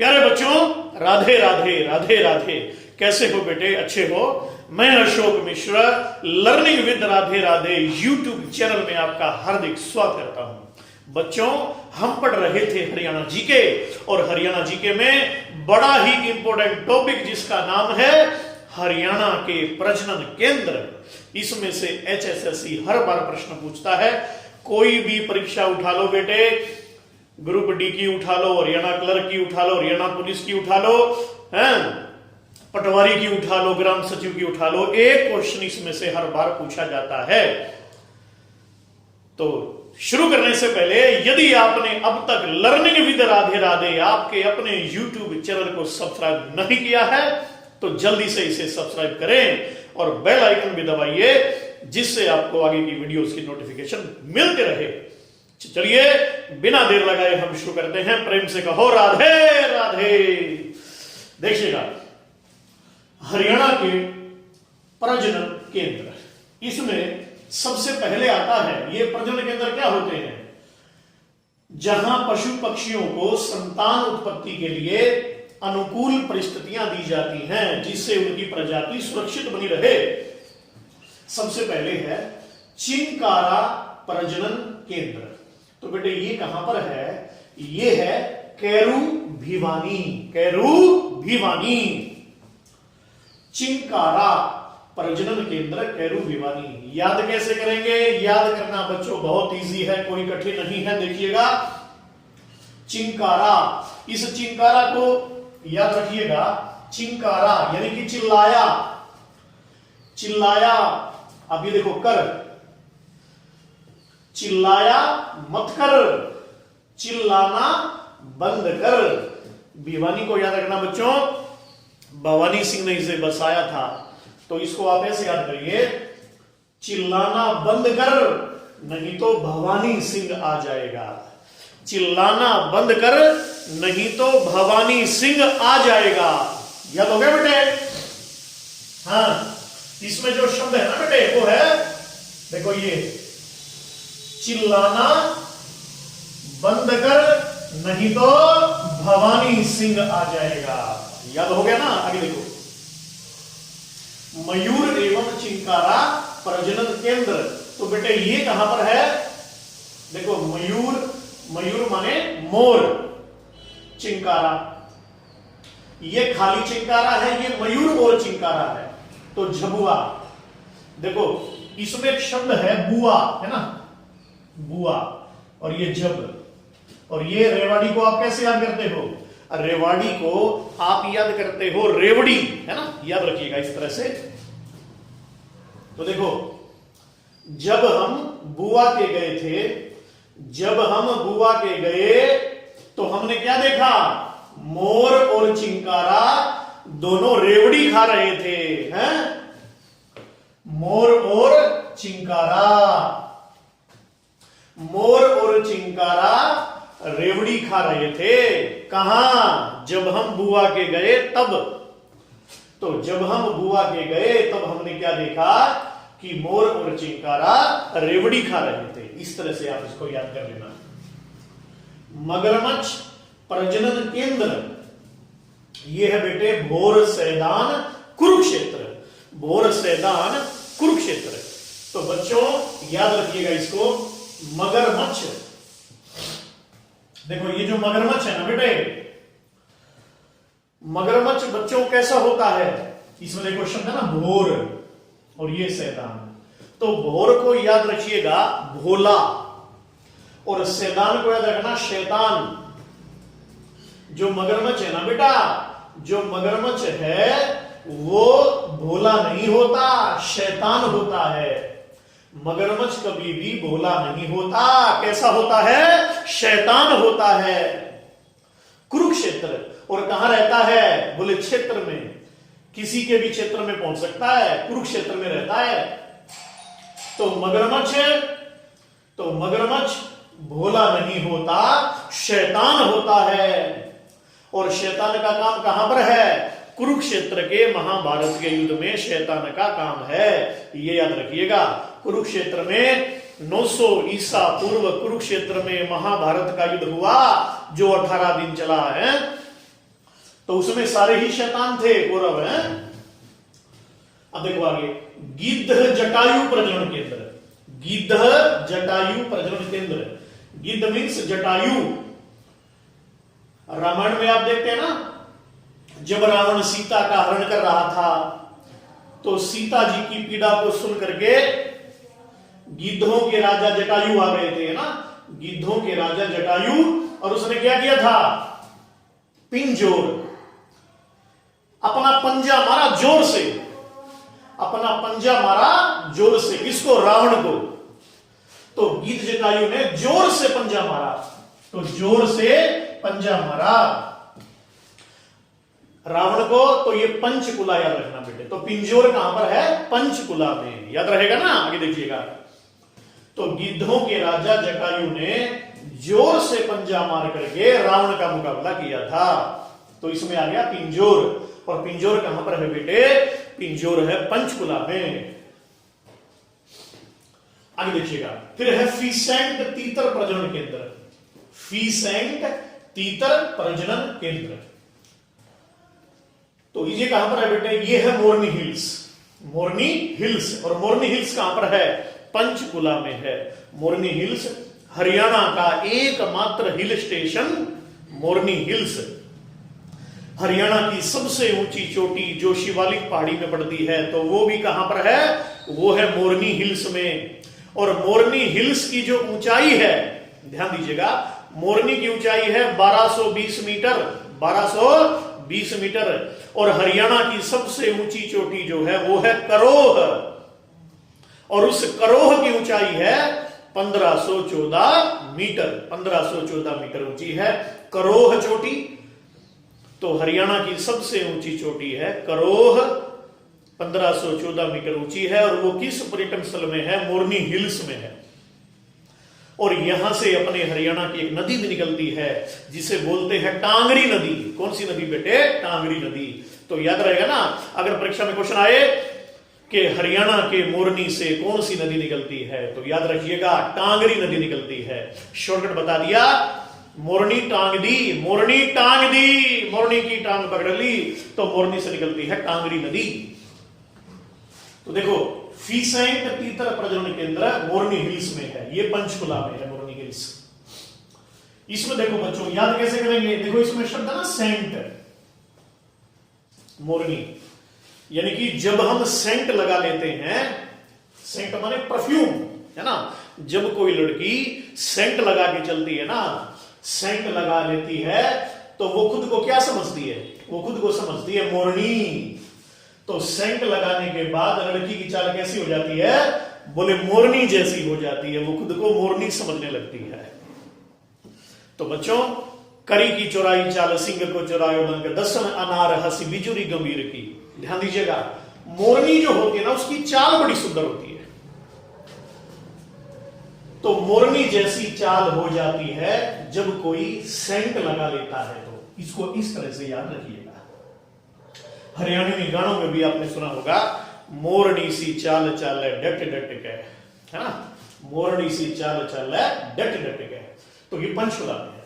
प्यारे बच्चों, राधे राधे राधे राधे। कैसे हो बेटे? अच्छे हो? मैं Ashok Mishra learning with Radhe Radhe YouTube channel में आपका हार्दिक स्वागत करता हूं। बच्चों, हम पढ़ रहे थे हरियाणा जीके, और हरियाणा जीके में बड़ा ही इंपॉर्टेंट टॉपिक जिसका नाम है हरियाणा के प्रजनन केंद्र। इसमें से एचएसएससी हर बार प्रश्न पूछता है। कोई भी परीक्षा उठा लो बेटे, ग्रुप डी की उठा लो, हरियाणा क्लर्क की उठा लो, हरियाणा पुलिस की उठा लो, पटवारी की उठा लो, ग्राम सचिव की उठा लो, एक क्वेश्चन इसमें से हर बार पूछा जाता है। तो शुरू करने से पहले यदि आपने अब तक लर्निंग विद राधे राधे आपके अपने यूट्यूब चैनल को सब्सक्राइब नहीं किया है तो जल्दी से इसे सब्सक्राइब करें और बेल आइकन भी दबाइए, जिससे आपको आगे की वीडियोस की नोटिफिकेशन मिलते रहे। चलिए बिना देर लगाए हम शुरू करते हैं। प्रेम से कहो राधे राधे। देखिएगा, हरियाणा के प्रजनन केंद्र, इसमें सबसे पहले आता है, ये प्रजनन केंद्र क्या होते हैं? जहां पशु पक्षियों को संतान उत्पत्ति के लिए अनुकूल परिस्थितियां दी जाती हैं, जिससे उनकी प्रजाति सुरक्षित बनी रहे। सबसे पहले है चिंकारा प्रजनन केंद्र। तो बेटे ये कहां पर है? ये है कैरू भिवानी। कैरू भिवानी चिंकारा प्रजनन केंद्र कैरू भिवानी। याद कैसे करेंगे? याद करना बच्चों बहुत इजी है, कोई कठिन नहीं है। देखिएगा, चिंकारा, इस चिंकारा को याद रखिएगा। चिंकारा यानी कि चिल्लाया। चिल्लाया, अब ये देखो, कर, चिल्लाया मत कर, चिल्लाना बंद कर। भिवानी को याद रखना बच्चों, भवानी सिंह ने इसे बसाया था, तो इसको आप ऐसे याद करिए, चिल्लाना बंद कर नहीं तो भवानी सिंह आ जाएगा। चिल्लाना बंद कर नहीं तो भवानी सिंह आ जाएगा। याद हो गया बेटे? हाँ, इसमें जो शब्द है ना बेटे, वो है, देखो ये, चिल्लाना बंद कर नहीं तो भवानी सिंह आ जाएगा। याद हो गया ना? आगे देखो, मयूर एवं चिंकारा प्रजनन केंद्र। तो बेटे ये कहां पर है? देखो, मयूर, मयूर माने मोर, चिंकारा, ये खाली चिंकारा है, ये मयूर और चिंकारा है। तो झबुआ, देखो इसमें एक शब्द है बुआ, है ना, बुआ, और ये जब, और ये रेवाड़ी को आप कैसे याद करते हो? रेवाड़ी को आप याद करते हो रेवड़ी, है ना, याद रखिएगा इस तरह से। तो देखो, जब हम बुआ के गए थे, जब हम बुआ के गए तो हमने क्या देखा? मोर और चिंकारा दोनों रेवड़ी खा रहे थे, हैं? मोर और चिंकारा, मोर और चिंकारा रेवड़ी खा रहे थे। कहां? जब हम बुआ के गए तब। तो जब हम बुआ के गए तब हमने क्या देखा? कि मोर और चिंकारा रेवड़ी खा रहे थे। इस तरह से आप इसको याद कर लेना। मगरमच्छ प्रजनन केंद्र, यह है बेटे भोर सैदान कुरुक्षेत्र। भोर सैदान कुरुक्षेत्र। तो बच्चों याद रखिएगा इसको, मगरमच्छ। देखो ये जो मगरमच्छ है ना बेटे, मगरमच्छ बच्चों कैसा होता है? इसमें देखो शब्द है ना भोर, और ये सैदान। तो भोर को याद रखिएगा भोला, और सैदान को याद रखना शैतान। जो मगरमच्छ है ना बेटा, जो मगरमच्छ है वो भोला नहीं होता, शैतान होता है। मगरमच्छ कभी भी भोला नहीं होता। कैसा होता है? शैतान होता है। कुरुक्षेत्र, और कहां रहता है? बोले क्षेत्र में, किसी के भी क्षेत्र में पहुंच सकता है, कुरुक्षेत्र में रहता है। तो मगरमच्छ भोला नहीं होता, शैतान होता है। और शैतान का काम कहां पर है? कुरुक्षेत्र के महाभारत के युद्ध में शैतान का काम है, ये याद रखिएगा। कुरुक्षेत्र में 900 ईसा पूर्व कुरुक्षेत्र में महाभारत का युद्ध हुआ, जो 18 दिन चला है। तो उसमें सारे ही शैतान थे कौरव हैं। अब देखो आगे, गिद्ध जटायु प्रजनन केंद्र। गिद्ध जटायु प्रजनन केंद्र, गिद्ध मीन्स जटायु। रामायण में आप देखते हैं ना, जब रावण सीता का हरण कर रहा था तो सीता जी की पीड़ा को सुन करके गिद्धों के राजा जटायु आ गए थे ना, गिद्धों के राजा जटायु, और उसने क्या किया था, पिंजोर, अपना पंजा मारा जोर से, अपना पंजा मारा जोर से, इसको, रावण को। तो गिद्ध जटायु ने जोर से पंजा मारा, तो जोर से पंजा मारा रावण को। तो ये पंचकुला याद रखना बेटे। तो पिंजोर कहां पर है, पंचकुला में, याद रहेगा ना, आगे देखिएगा। तो गिद्धों के राजा जटायु ने जोर से पंजा मार करके रावण का मुकाबला किया था। तो इसमें आ गया पिंजोर, और पिंजोर कहां पर है बेटे, पिंजोर है पंचकुला में। आगे देखिएगा, फिर है फीसैंट तीतर प्रजनन केंद्र। फीसैंट तीतर प्रजनन केंद्र, तो ये कहां पर है बेटे, ये है मोरनी हिल्स। मोरनी हिल्स, और मोरनी हिल्स कहां पर है, पंचकुला में है। मोरनी हिल्स हरियाणा का एकमात्र हिल स्टेशन मोरनी हिल्स। हरियाणा की सबसे ऊंची चोटी जो शिवालिक पहाड़ी में पड़ती है, तो वो भी कहां पर है, वो है मोरनी हिल्स में। और मोरनी हिल्स की जो ऊंचाई है, ध्यान दीजिएगा, मोरनी की ऊंचाई है 1220 मीटर, 1220 मीटर। और हरियाणा की सबसे ऊंची चोटी जो है वो है करोह, और उस करोह की ऊंचाई है 1514 मीटर, 1514 मीटर ऊंची है करोह चोटी। तो हरियाणा की सबसे ऊंची चोटी है करोह, 1514 मीटर ऊंची है, और वो किस पर्यटन स्थल में है, मोरनी हिल्स में है। और यहां से अपने हरियाणा की एक नदी भी निकलती है जिसे बोलते हैं टांगरी नदी। कौन सी नदी बेटे, टांगरी नदी। तो याद रहेगा ना, अगर परीक्षा में क्वेश्चन आए कि हरियाणा के मोरनी से कौन सी नदी निकलती है, तो याद रखिएगा टांगरी नदी निकलती है। शॉर्टकट बता दिया, मोरनी टांग दी, मोरनी टांग दी, मोरनी की टांग पकड़ ली, तो मोरनी से निकलती है टांगरी नदी। तो देखो, फीसैंट तीतर प्रजनन केंद्र मोरनी हिल्स में है, ये पंचकुला में है मोरनी हिल्स। इसमें देखो बच्चों, याद कैसे करेंगे, देखो इसमें शब्द है ना सेंट, मोरनी, यानी कि जब हम सेंट लगा लेते हैं, सेंट माने परफ्यूम, है ना, जब कोई लड़की सेंट लगा के चलती है ना, सेंट लगा लेती है, तो वो खुद को क्या समझती है, वो खुद को समझती है मोरनी। तो सेंट लगाने के बाद लड़की की चाल कैसी हो जाती है, बोले मोरनी जैसी हो जाती है, वो खुद को मोरनी समझने लगती है। तो बच्चों, करी की चौराई चाल सिंह को चौरायो लंग, दसन अनार हंसी बिजुरी गंभीर की। ध्यान दीजिएगा, मोरनी जो होती है ना, उसकी चाल बड़ी सुंदर होती है। तो मोरनी जैसी चाल हो जाती है जब कोई सेंट लगा लेता है। तो इसको इस तरह से याद रखिएगा। हरियाणवी गानों में भी आपने सुना होगा, मोरनी सी चाल चाल डट डट के, है ना, मोरनी सी चाल चाल डट डट के। तो ये पंचकुला में है।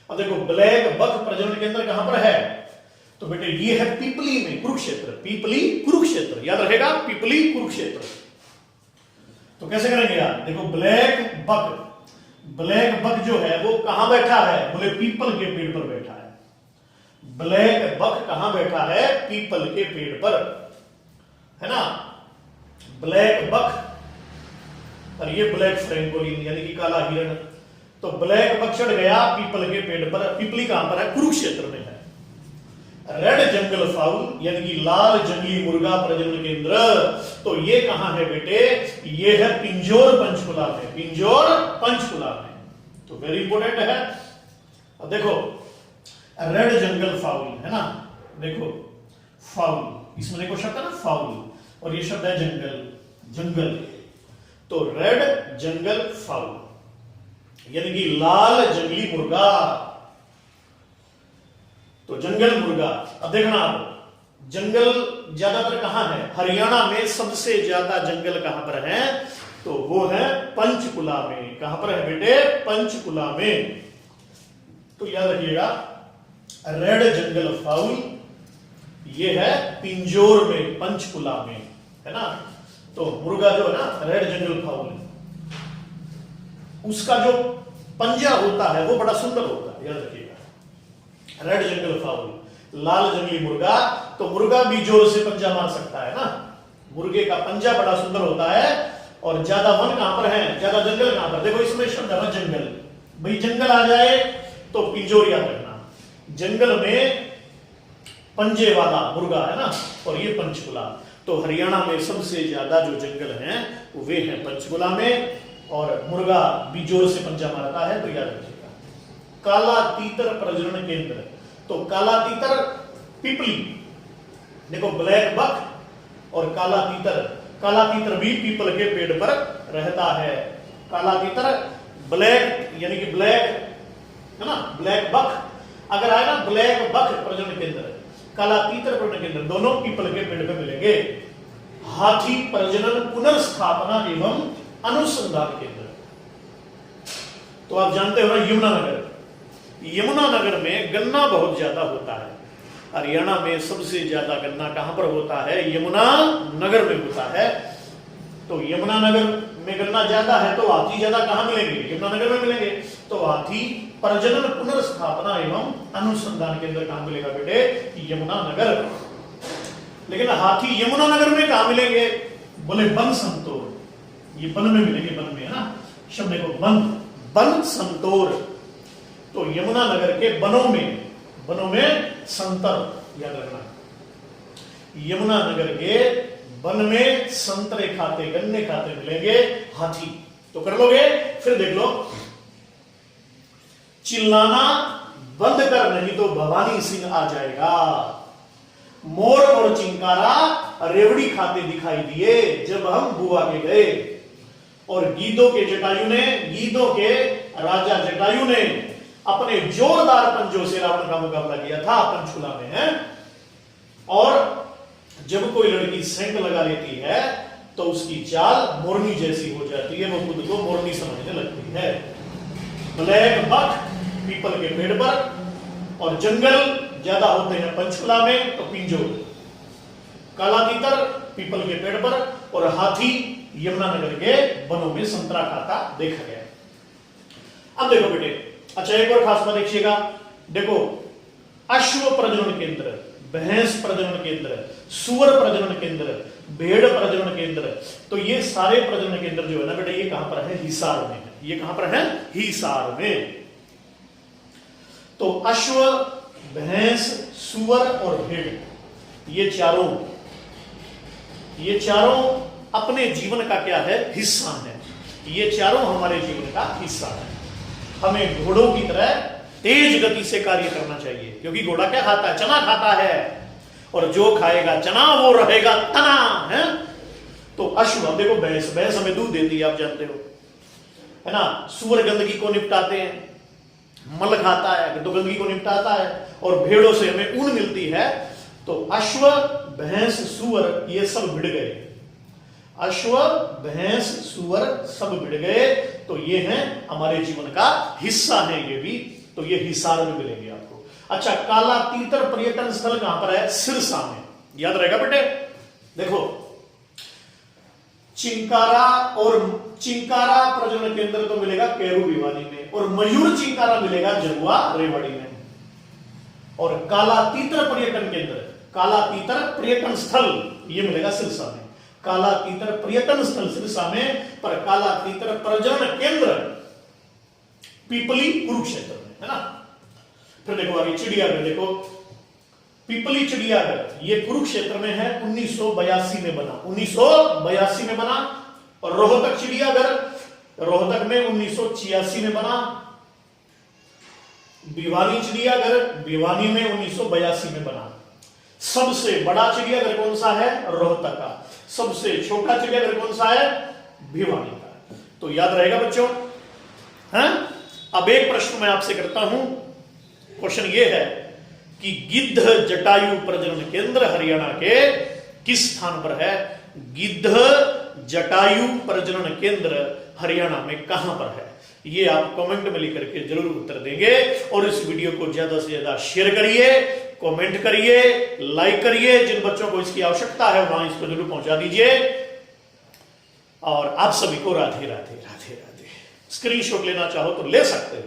अब देखो, ब्लैक बक प्रजनन केंद्र कहां पर है, तो बेटे ये है पीपली में, कुरुक्षेत्र, पीपली कुरुक्षेत्र, याद रहेगा, पीपली कुरुक्षेत्र। तो कैसे करेंगे यार, देखो ब्लैक बक, ब्लैक बक जो है वो कहां बैठा है, बोले पीपल के पेड़ पर बैठा है। ब्लैक बक कहां बैठा है, पीपल के पेड़ पर, है ना, ब्लैक बक। और ये ब्लैक फ्रैंकोलिन यानी कि काला हिरण। तो ब्लैक बक चढ़ गया पीपल के पेड़ पर। पीपली कहां पर है, कुरुक्षेत्र में है। रेड जंगल फाउल यानी कि लाल जंगली मुर्गा प्रजनन केंद्र, तो ये कहां है बेटे, ये है पिंजोर पंचकुला में, पिंजोर पंचकुला में। तो वेरी इंपॉर्टेंट है। अब देखो, रेड जंगल फाउल, है ना, देखो फाउल, इसमें देखो शब्द है ना फाउल, और ये शब्द है जंगल, जंगल। तो रेड जंगल फाउल यानी कि लाल जंगली मुर्गा, तो जंगल मुर्गा। अब देखना आप, जंगल ज्यादातर कहां है, हरियाणा में सबसे ज्यादा जंगल कहां पर है, तो वो है पंचकुला में। कहां पर है बेटे, पंचकुला में। तो याद रखिएगा, रेड जंगल फाउल, ये है पिंजोर में, पंचकुला में, है ना। तो मुर्गा जो है ना, रेड जंगल फाउल, उसका जो पंजा होता है वो बड़ा सुंदर होता है, याद रखिएगा। रेड जंगल फाउल, लाल जंगली मुर्गा। तो मुर्गा भी जोर से पंजा मार सकता है ना, मुर्गे का पंजा बड़ा सुंदर होता है। और ज्यादा वन कहां पर है, ज्यादा जंगल कहां पर, देखो इसमें शब्द है जंगल, भाई जंगल आ जाए तो पिंजोर याद रखना, जंगल में पंजे वाला मुर्गा है ना, और ये पंचकुला। तो हरियाणा में सबसे ज्यादा जो जंगल हैं वे हैं पंचकुला में, और मुर्गा भी जोर से पंजा मारता है, तो याद रखिएगा। काला तीतर प्रजनन केंद्र, तो काला तीतर पिपली, देखो ब्लैक बक और काला तीतर, काला तीतर भी पीपल के पेड़ पर रहता है। काला तीतर ब्लैक यानी कि ब्लैक है ना, ब्लैक बक अगर आए ना, ब्लैक बक प्रजनन केंद्र, काला तीतर प्रजनन केंद्र, दोनों पीपल के पेड़ पर मिलेंगे। हाथी प्रजनन पुनर्स्थापना एवं अनुसंधान केंद्र, तो आप जानते हो ना यमुनानगर, यमुनानगर में गन्ना बहुत ज्यादा होता है। हरियाणा में सबसे ज्यादा गन्ना कहां पर होता है, यमुनानगर में होता है। तो यमुनानगर में गन्ना ज्यादा है, तो हाथी ज्यादा कहां मिलेंगे, यमुनानगर में मिलेंगे। तो हाथी प्रजनन पुनर्स्थापना एवं अनुसंधान केंद्र कहां मिलेगा बेटे, यमुनानगर। लेकिन हाथी यमुनानगर में कहां मिलेंगे, बोले वन संतोर, ये वन में मिलेंगे, वन में है ना, शब्द देखो वन, वन संतोर। तो यमुनानगर के वनों में संतर, याद रखना, यमुनानगर के वन में संतरे खाते, गन्ने खाते मिलेंगे हाथी। तो कर लोगे, फिर देख लो, चिल्लाना बंद कर नहीं तो भवानी सिंह आ जाएगा। मोर और चिंकारा रेवड़ी खाते दिखाई दिए जब हम बुआ के गए। और गीदों के राजा जटायु ने अपने जोरदार पंजों से रावण का मुकाबला किया था पंचकुला में है। और जब कोई लड़की सेंट लगा लेती है तो उसकी चाल मोरनी जैसी हो जाती है, वो खुद को मोरनी समझने लगती है। ब्लैक बक पीपल के पेड़ पर, और जंगल ज्यादा होते हैं पंचकुला में, तो पिंजोर। काला तीतर पीपल के पेड़ पर, और हाथी यमुनानगर के वनों में संतरा खाता देखा गया। अब देखो बेटे, अच्छा एक और खास बात देखिएगा, देखो अश्व प्रजनन केंद्र, भैंस प्रजनन केंद्र, सुअर प्रजनन केंद्र, भेड़ प्रजनन केंद्र, तो ये सारे प्रजनन केंद्र जो है ना बेटा, ये कहां पर है, हिसार में है। ये कहां पर है, हिसार में। तो अश्व, भैंस, सुअर और भेड़, ये चारों अपने जीवन का क्या है, हिस्सा है। ये चारों हमारे जीवन का हिस्सा है। हमें घोड़ों की तरह तेज गति से कार्य करना चाहिए, क्योंकि घोड़ा क्या खाता है, चना खाता है, और जो खाएगा चना वो रहेगा तना है। तो अश्व, अब देखो भैंस हमें दूध देती है, आप जानते हो है ना। सुअर गंदगी को निपटाते हैं, मल खाता है तो गंदगी को निपटाता है, और भेड़ों से हमें ऊन मिलती है। तो अश्व, भैंस, सुअर ये सब भिड़ गए, अश्व, भैंस, सुअर सब भिड़ गए, तो ये हैं हमारे जीवन का हिस्सा है ये भी। तो ये हिसार में मिलेंगे आपको। अच्छा, काला तीतर पर्यटन स्थल कहां पर है, सिरसा में, याद रहेगा बेटे। देखो चिंकारा प्रजनन केंद्र तो मिलेगा केरू भिवानी में, और मयूर चिंकारा मिलेगा जमुआ रेवाड़ी में। और काला तीतर पर्यटन केंद्र, काला तीतर पर्यटन स्थल ये मिलेगा सिरसा में। काला तीतर पर्यटन स्थल सिरसा में, पर काला तीतर प्रजनन केंद्र पीपली कुरुक्षेत्र में, है ना। फिर देखो आगे चिड़ियाघर, देखो पीपली चिड़ियाघर ये कुरुक्षेत्र में है, 1982 में बना, 1982 में बना। और रोहतक चिड़ियाघर रोहतक में 1986 में बना। भिवानी चिड़ियाघर भिवानी में 1982 में बना। सबसे बड़ा चिड़ियाघर कौन सा है, रोहतक का। सबसे छोटा चिड़ियाघर कौन सा है, भिवानी का। तो याद रहेगा बच्चों, हैं? अब एक प्रश्न मैं आपसे करता हूं, क्वेश्चन ये है कि गिद्ध जटायु प्रजनन केंद्र हरियाणा के किस स्थान पर है। गिद्ध जटायु प्रजनन केंद्र हरियाणा में कहां पर है, ये आप कमेंट में लिख करके जरूर उत्तर देंगे। और इस वीडियो को ज्यादा से ज्यादा शेयर करिए, कमेंट करिए, लाइक करिए। जिन बच्चों को इसकी आवश्यकता है वहां इसको जरूर पहुंचा दीजिए। और आप सभी को राधे राधे राधे राधे। स्क्रीनशॉट लेना चाहो तो ले सकते हो।